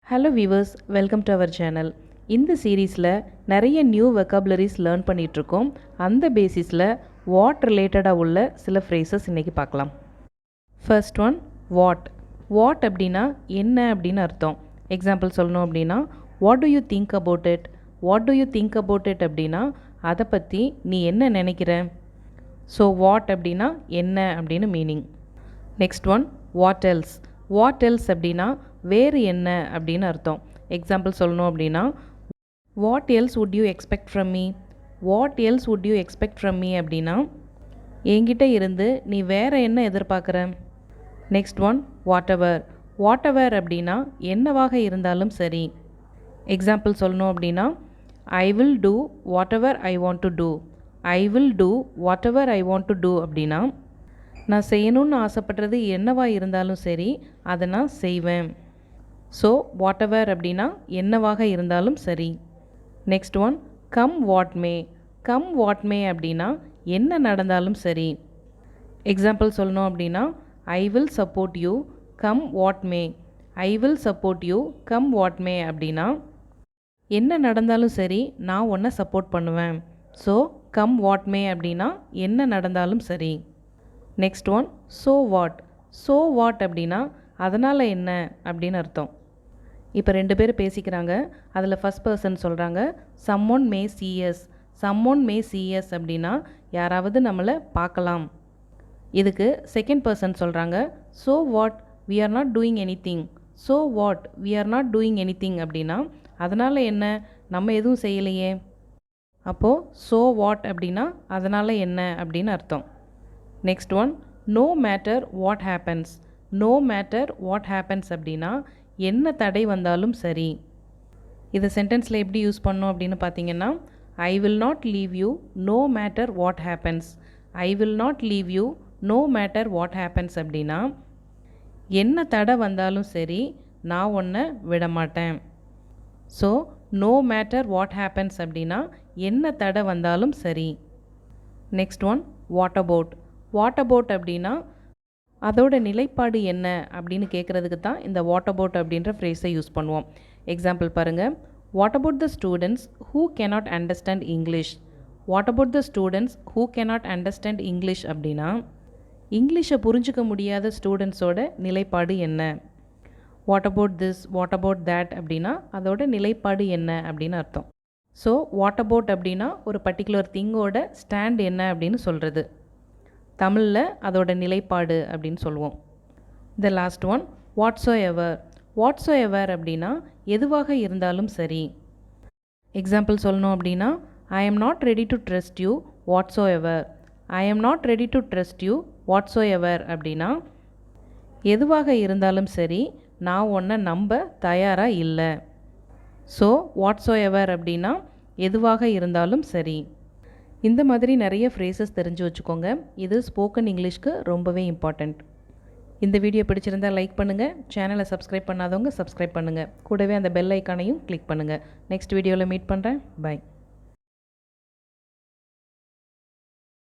Hello viewers, welcome to our channel. இந்த சீரீஸில் நிறைய நியூ வெக்காபுலரிஸ் லேர்ன் பண்ணிகிட்ருக்கோம். அந்த பேசிஸில் வாட் ரிலேட்டடாக உள்ள சில ஃப்ரேசஸ் இன்றைக்கி பார்க்கலாம். First one, what. வாட் அப்படின்னா என்ன அப்படின்னு அர்த்தம். எக்ஸாம்பிள் சொல்லணும் அப்படின்னா, what to you think about it. What to you think about it அப்படின்னா அதை பற்றி நீ என்ன நினைக்கிற. ஸோ வாட் அப்படின்னா என்ன அப்படின்னு meaning. Next one, what else. What else அப்படின்னா வேறு என்ன அப்படின்னு அர்த்தம். எக்ஸாம்பிள் சொல்லணும் அப்படின்னா, what else would you expect from me. What else would you expect from me அப்படின்னா என்கிட்ட இருந்து நீ வேறு என்ன எதிர்பார்க்குற. Next one, whatever. Whatever அப்படின்னா என்னவாக இருந்தாலும் சரி. எக்ஸாம்பிள் சொல்லணும் அப்படின்னா, I will do whatever I want to do. I will do whatever I want to two அப்படின்னா நான் செய்யணும்னு ஆசைப்படுறது என்னவாக இருந்தாலும் சரி அதை நான் செய்வேன். ஸோ வாட் எவர் அப்படின்னா என்னவாக இருந்தாலும் சரி. Next one, come what May. Come what மே அப்படின்னா என்ன நடந்தாலும் சரி. எக்ஸாம்பிள் சொல்லணும் அப்படின்னா, I will support you come what May. I will support you come what மே அப்படின்னா என்ன நடந்தாலும் சரி நான் உன்னை சப்போர்ட் பண்ணுவேன். ஸோ கம் வாட் மே அப்படின்னா என்ன நடந்தாலும் சரி. Next one, so what. So what அப்படின்னா அதனால் என்ன அப்படின்னு அர்த்தம். இப்போ ரெண்டு பேர் பேசிக்கிறாங்க. அதில் ஃபஸ்ட் பர்சன் சொல்கிறாங்க, someone may see us. Someone may see us அப்படின்னா யாராவது நம்மளை பார்க்கலாம். இதுக்கு செகண்ட் பர்சன் சொல்கிறாங்க, so what we are not doing anything. So what we are not doing anything அப்படின்னா அதனால் என்ன, நம்ம எதுவும் செய்யலையே. அப்போது ஸோ வாட் அப்படின்னா அதனால் என்ன அப்படின்னு அர்த்தம். Next one, no matter what happens. No matter what happens அப்படின்னா என்ன தடை வந்தாலும் சரி. இதை சென்டென்ஸில் எப்படி யூஸ் பண்ணோம் அப்படின்னு பார்த்தீங்கன்னா, I will not leave you no matter what happens. I will not leave you no matter what happens அப்படின்னா என்ன தடை வந்தாலும் சரி நான் உன்னை விடமாட்டேன். So no matter what happens அப்படின்னா என்ன தடை வந்தாலும் சரி. Next one, what about. What about அப்படின்னா அதோட நிலைப்பாடு என்ன அப்படின்னு கேட்குறதுக்கு தான் இந்த வாட் அபவுட் அப்படின்ற ஃப்ரேஸை யூஸ் பண்ணுவோம். எக்ஸாம்பிள் பாருங்கள், what about the students who cannot understand English. What about the students who cannot understand English அப்படின்னா இங்கிலீஷை புரிஞ்சிக்க முடியாத ஸ்டூடெண்ட்ஸோட நிலைப்பாடு என்ன. What about this, what about that அப்படின்னா அதோட நிலைப்பாடு என்ன அப்படின்னு அர்த்தம். ஸோ வாட் அபவுட் அப்படின்னா ஒரு பர்டிகுலர் திங்கோட ஸ்டாண்ட் என்ன அப்படின்னு சொல்கிறது. தமிழில் அதோட நிலைப்பாடு அப்படின்னு சொல்லுவோம். த லாஸ்ட் ஒன், வாட்ஸோ எவர். வாட்ஸோ எவர் அப்படின்னா எதுவாக இருந்தாலும் சரி. எக்ஸாம்பிள் சொல்லணும் அப்படின்னா, I am not ready to trust you whatsoever. I am not ready to trust you whatsoever அப்படின்னா எதுவாக இருந்தாலும் சரி நான் உன்னை நம்ப தயாராக இல்லை. ஸோ வாட்ஸோ எவர் அப்படின்னா எதுவாக இருந்தாலும் சரி. இந்த மாதிரி நிறைய ஃப்ரேசஸ் தெரிஞ்சு வச்சுக்கோங்க. இது ஸ்போக்கன் இங்கிலீஷ்க்கு ரொம்பவே இம்பார்ட்டண்ட். இந்த வீடியோ பிடிச்சிருந்தால் லைக் பண்ணுங்கள். சேனலை சப்ஸ்கிரைப் பண்ணாதவங்க சப்ஸ்கிரைப் பண்ணுங்கள். கூடவே அந்த பெல் ஐக்கானையும் கிளிக் பண்ணுங்கள். நெக்ஸ்ட் வீடியோவில் மீட் பண்ணுறேன். பை.